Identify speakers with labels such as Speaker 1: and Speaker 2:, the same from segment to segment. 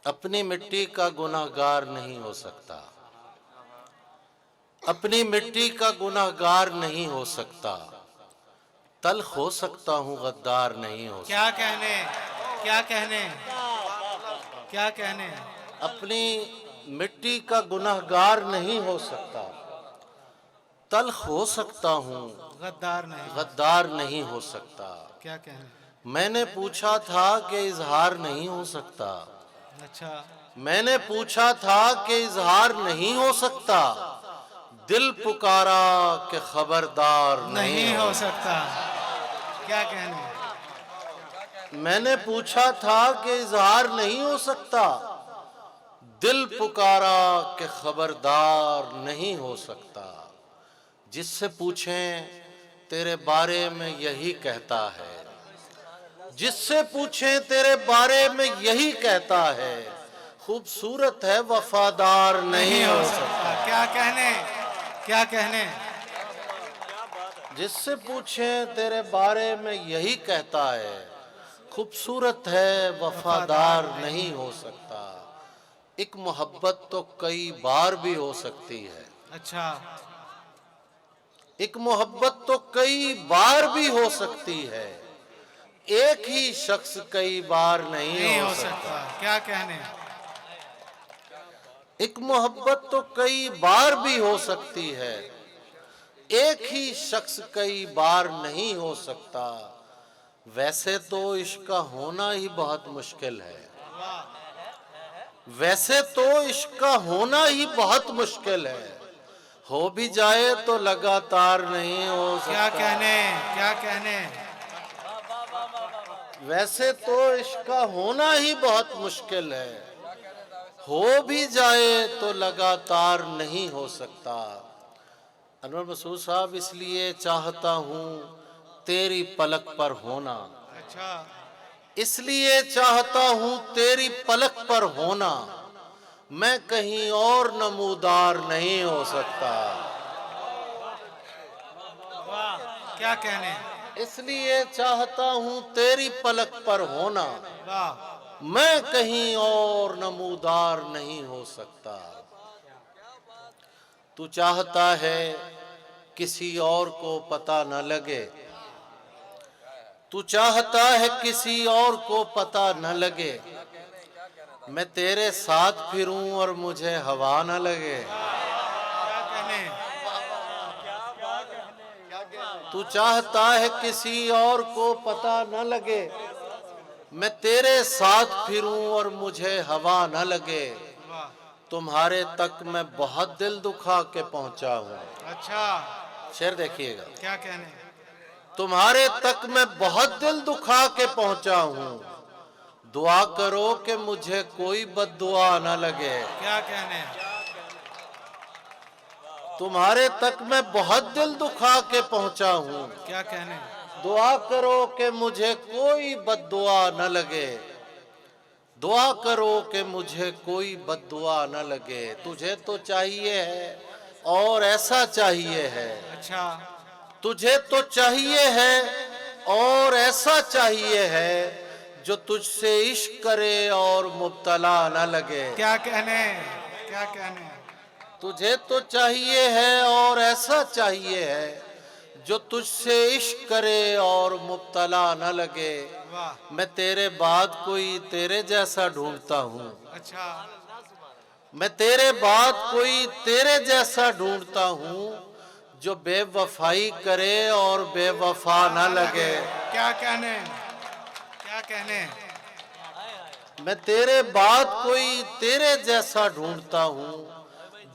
Speaker 1: اپنی مٹی کا گنہگار نہیں ہو سکتا، اپنی مٹی کا گنہگار نہیں ہو سکتا، تلخ ہو سکتا ہوں غدار نہیں ہو سکتا۔
Speaker 2: کیا کہنے، کیا کہنے، کیا کہنے۔
Speaker 1: اپنی مٹی کا گنہگار نہیں ہو سکتا، تلخ ہو سکتا ہوں
Speaker 2: غدار نہیں،
Speaker 1: غدار نہیں ہو سکتا۔
Speaker 2: کیا کہنے۔
Speaker 1: میں نے پوچھا تھا کہ اظہار نہیں ہو سکتا،
Speaker 2: اچھا،
Speaker 1: میں نے پوچھا تھا کہ اظہار نہیں ہو سکتا، دل پکارا کہ خبردار
Speaker 2: نہیں ہو سکتا۔ کیا کہنے۔
Speaker 1: میں نے پوچھا تھا کہ اظہار نہیں ہو سکتا، دل پکارا کہ خبردار نہیں ہو سکتا۔ جس سے پوچھیں تیرے بارے میں یہی کہتا ہے، جس سے پوچھیں تیرے بارے میں یہی کہتا ہے، خوبصورت ہے وفادار نہیں ہو سکتا۔
Speaker 2: کیا کہنے، کیا کہنے۔
Speaker 1: جس سے پوچھیں تیرے بارے میں یہی کہتا ہے، خوبصورت ہے وفادار نہیں ہو سکتا۔ ایک محبت تو کئی بار بھی ہو سکتی ہے،
Speaker 2: اچھا،
Speaker 1: ایک محبت تو کئی بار بھی ہو سکتی ہے، ایک ہی شخص کئی بار نہیں ہو سکتا۔
Speaker 2: کیا کہنے۔
Speaker 1: ایک محبت تو کئی بار بھی ہو سکتی ہے، ایک ہی شخص کئی بار نہیں ہو سکتا۔ ویسے تو عشق کا ہونا ہی بہت مشکل ہے، ویسے تو عشق کا ہونا ہی بہت مشکل ہے، ہو بھی جائے تو لگاتار نہیں ہو سکتا۔
Speaker 2: کیا کہنے، کیا کہنے۔
Speaker 1: ویسے تو عشق کا ہونا ہی بہت مشکل ہے، ہو بھی جائے تو لگاتار نہیں ہو سکتا۔ انور مسعود صاحب، اس لیے چاہتا ہوں تیری پلک پر ہونا،
Speaker 2: اچھا،
Speaker 1: اس لیے چاہتا ہوں تیری پلک پر ہونا، میں کہیں اور نمودار نہیں ہو سکتا۔
Speaker 2: کیا کہنے۔
Speaker 1: اس لیے چاہتا ہوں تیری پلک پر ہونا،
Speaker 2: واہ،
Speaker 1: میں کہیں اور نمودار نہیں ہو سکتا۔ تو چاہتا ہے کسی اور کو پتہ نہ لگے، تو چاہتا ہے کسی اور کو پتہ نہ لگے، میں تیرے ساتھ پھروں اور مجھے ہوا نہ لگے۔
Speaker 2: کیا کہنے۔
Speaker 1: تو چاہتا ہے کسی اور کو پتہ نہ لگے، میں تیرے ساتھ پھروں اور مجھے ہوا نہ لگے،
Speaker 2: واہ،
Speaker 1: تمہارے تک میں بہت دل دکھا کے پہنچا ہوں۔
Speaker 2: اچھا،
Speaker 1: شعر دیکھیے گا۔
Speaker 2: کیا کہنے۔
Speaker 1: تمہارے تک میں بہت دل دکھا کے پہنچا ہوں، دعا کرو کہ مجھے کوئی بد دعا نہ لگے۔
Speaker 2: کیا کہنے۔
Speaker 1: تمہارے تک میں بہت دل دکھا کے پہنچا ہوں،
Speaker 2: کیا کہنے۔
Speaker 1: دعا کرو کہ مجھے کوئی بد دعا نہ لگے، دعا کرو کہ مجھے کوئی بد دعا نہ لگے۔ تجھے تو چاہیے ہے اور ایسا چاہیے ہے،
Speaker 2: اچھا،
Speaker 1: تجھے تو چاہیے ہے اور ایسا چاہیے ہے، جو تجھ سے عشق کرے اور مبتلا نہ لگے۔
Speaker 2: کیا کہنے، کیا کہنے۔
Speaker 1: تجھے تو چاہیے ہے اور ایسا چاہیے ہے، جو تجھ سے عشق کرے اور مبتلا نہ لگے،
Speaker 2: واہ،
Speaker 1: میں تیرے بعد کوئی تیرے جیسا ڈھونڈتا ہوں،
Speaker 2: اچھا،
Speaker 1: میں تیرے بعد کوئی تیرے جیسا ڈھونڈتا ہوں، جو بے وفائی کرے اور بے وفا نہ لگے۔
Speaker 2: کیا کہنے، کیا کہنے۔
Speaker 1: میں تیرے بعد کوئی تیرے جیسا ڈھونڈتا ہوں،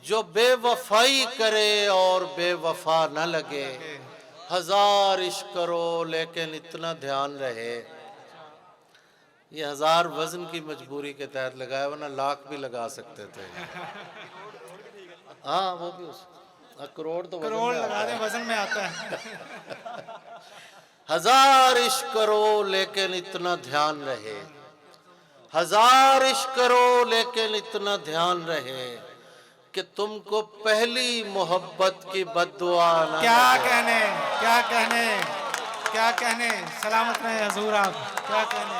Speaker 1: جو بے وفائی کرے اور بے وفا نہ لگے۔ ہزار عشق کرو لیکن اتنا دھیان رہے، یہ ہزار وزن کی مجبوری کے تحت لگایا، ورنہ لاکھ بھی لگا سکتے تھے۔ ہاں وہ بھی کروڑ تو وزن
Speaker 2: کروڑ
Speaker 1: میں
Speaker 2: لگا
Speaker 1: آتا
Speaker 2: دیں،
Speaker 1: ہے۔
Speaker 2: وزن میں آتا ہے۔
Speaker 1: ہزار عشق کرو لیکن اتنا دھیان رہے، ہزار عشق کرو لیکن اتنا دھیان رہے، کہ تم کو پہلی محبت کی بد دعا نہ
Speaker 2: کیا
Speaker 1: لگے۔
Speaker 2: کہنے، کیا کہنے، کیا کہنے۔ سلامت رہے حضور آپ، کیا کہنے۔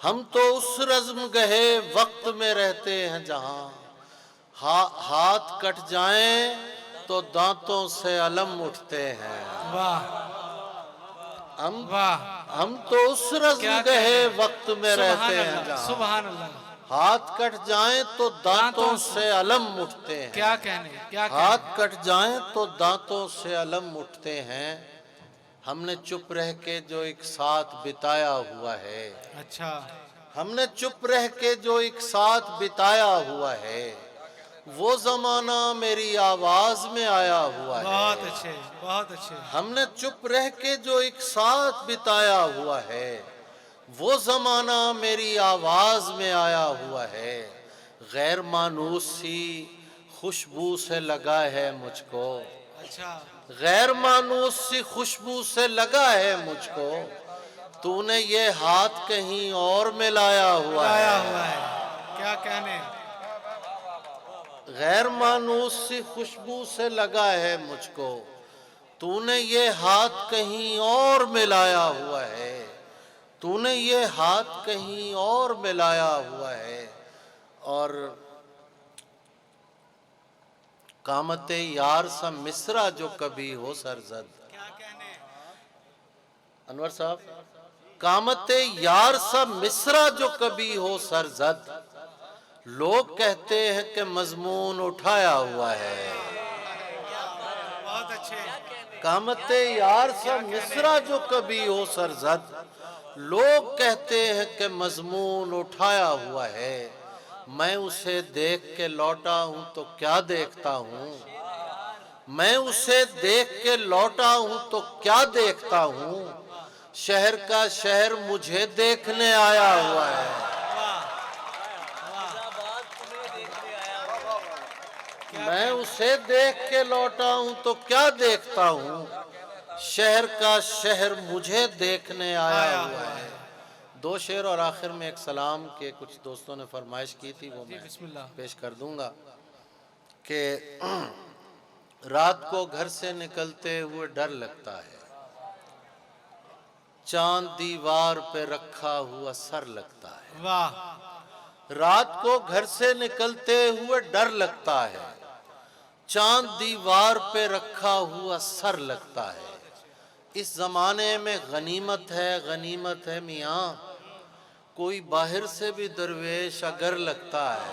Speaker 1: ہم تو اس رزم گہے وقت میں رہتے ہیں جہاں ہاتھ کٹ جائیں تو دانتوں سے علم اٹھتے ہیں۔
Speaker 2: واہ
Speaker 1: ہم
Speaker 2: واہ،
Speaker 1: ہم تو اس رزم
Speaker 2: کیا
Speaker 1: گہے
Speaker 2: کہنے،
Speaker 1: وقت میں
Speaker 2: سبحان
Speaker 1: رہتے ہیں
Speaker 2: اللہ
Speaker 1: جہاں
Speaker 2: سبحان اللہ،
Speaker 1: ہاتھ کٹ جائیں تو دانتوں
Speaker 2: دانتوں
Speaker 1: سے علم اٹھتے ہیں۔
Speaker 2: کیا کہنے کیا
Speaker 1: ہاتھ
Speaker 2: کہنے،
Speaker 1: کٹ جائیں تو دانتوں سے علم اٹھتے ہیں۔ ہم نے چپ رہ کے جو ایک ساتھ بتایا ہوا ہے،
Speaker 2: اچھا
Speaker 1: ہم نے چپ رہ کے جو ایک ساتھ بتایا ہوا ہے، وہ زمانہ میری آواز میں آیا ہوا ہے۔
Speaker 2: بہت اچھے بہت اچھے،
Speaker 1: ہم نے چپ رہ کے جو ایک ساتھ بتایا ہوا ہے، وہ زمانہ میری آواز میں آیا ہوا ہے۔ غیر مانوس سی خوشبو سے لگا ہے مجھ کو،
Speaker 2: اچھا
Speaker 1: غیر مانوس سی خوشبو سے لگا ہے مجھ کو، تو نے یہ ہاتھ کہیں اور میں لایا ہوا
Speaker 2: لایا
Speaker 1: ہے۔
Speaker 2: ہوا ہے، کیا کہنے،
Speaker 1: غیر مانوس سی خوشبو سے لگا ہے مجھ کو، تو نے یہ ہاتھ کہیں اور ملایا ہوا ہے، تو نے یہ ہاتھ کہیں اور ملایا ہوا ہے۔ اور قامت یار سا مصرع جو کبھی ہو سرزد،
Speaker 2: کیا کہنے،
Speaker 1: انور صاحب، قامت یار سا مصرع جو کبھی ہو سرزد، لوگ کہتے ہیں کہ مضمون اٹھایا ہوا ہے۔
Speaker 2: بہت اچھے،
Speaker 1: قامت یار سا مصرع جو کبھی ہو سرزد، لوگ کہتے ہیں کہ مضمون اٹھایا ہوا ہے۔ میں اسے دیکھ کے لوٹا ہوں تو کیا دیکھتا ہوں، میں اسے دیکھ کے لوٹا ہوں تو کیا دیکھتا ہوں، شہر کا شہر مجھے دیکھنے آیا ہوا ہے۔ میں اسے دیکھ کے لوٹا ہوں تو کیا دیکھتا ہوں، شہر کا شہر مجھے دیکھنے آیا ہوا ہے۔ دو شعر اور آخر میں ایک سلام کے کچھ دوستوں نے فرمائش کی تھی، وہ میں
Speaker 2: بسم اللہ،
Speaker 1: پیش کر دوں گا کہ رات کو گھر سے نکلتے ہوئے ڈر لگتا ہے، چاند دیوار پہ رکھا ہوا سر لگتا ہے۔
Speaker 2: واہ
Speaker 1: رات کو گھر سے نکلتے ہوئے ڈر لگتا ہے، چاند دیوار پہ رکھا ہوا سر لگتا ہے۔ اس زمانے میں غنیمت ہے میاں، کوئی باہر سے بھی درویش اگر لگتا ہے۔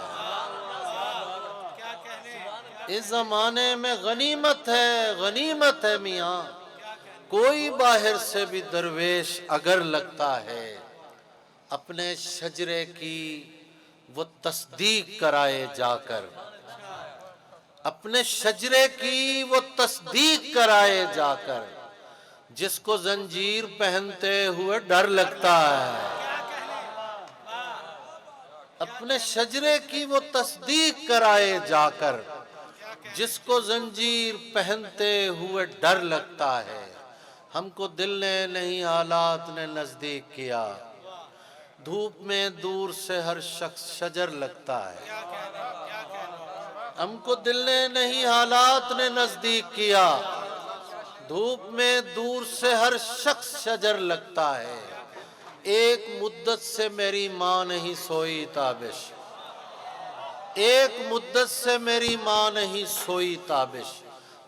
Speaker 2: کیا کہنے،
Speaker 1: اس زمانے میں غنیمت ہے میاں، کوئی باہر سے بھی درویش اگر لگتا ہے۔ اپنے شجرے کی وہ تصدیق کرائے جا کر، اپنے شجرے کی وہ تصدیق کرائے جا کر، جس کو زنجیر پہنتے ہوئے ڈر لگتا ہے۔ اپنے شجرے کی وہ تصدیق کرائے جا کر، جس کو زنجیر پہنتے ہوئے ڈر لگتا ہے۔ ہم کو دل نے نہیں حالات نے نزدیک کیا، دھوپ میں دور سے ہر شخص شجر لگتا ہے۔ ہم کو دل نے نہیں حالات نے نزدیک کیا، دھوپ میں دور سے ہر شخص شجر لگتا ہے۔ ایک مدت سے میری ماں نہیں سوئی تابش، ایک مدت سے میری ماں نہیں سوئی تابش،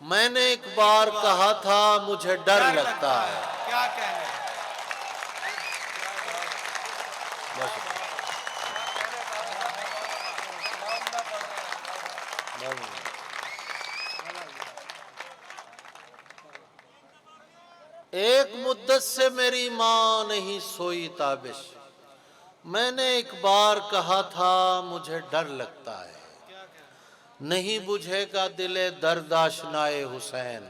Speaker 1: میں نے ایک بار کہا تھا مجھے ڈر لگتا ہے۔
Speaker 2: کیا کہنے،
Speaker 1: ایک مدت سے میری ماں نہیں سوئی تابش، میں نے ایک بار کہا تھا مجھے ڈر لگتا ہے۔ نہیں بجھے گا دل درد آشنائے حسین،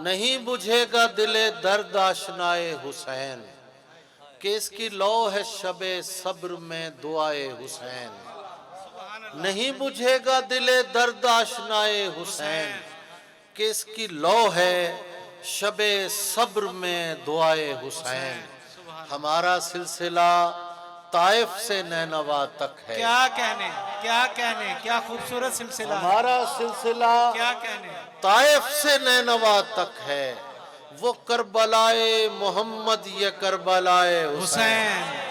Speaker 1: نہیں بجھے گا دل درد آشنائے حسین، کہ اس کی لو ہے شب صبر میں دعائے حسین۔ نہیں بجھے گا دل درد آشنائے حسین، کہ اس کی لو ہے شب صبر میں دعائے حسین۔ ہمارا سلسلہ طائف سے نینوا تک ہے،
Speaker 2: کیا کہنے، کیا کہنے، کیا خوبصورت سلسلہ،
Speaker 1: ہمارا سلسلہ
Speaker 2: کیا کہنے،
Speaker 1: طائف سے نینوا تک ہے، وہ کربلائے محمد یہ کربلائے حسین۔
Speaker 2: حسین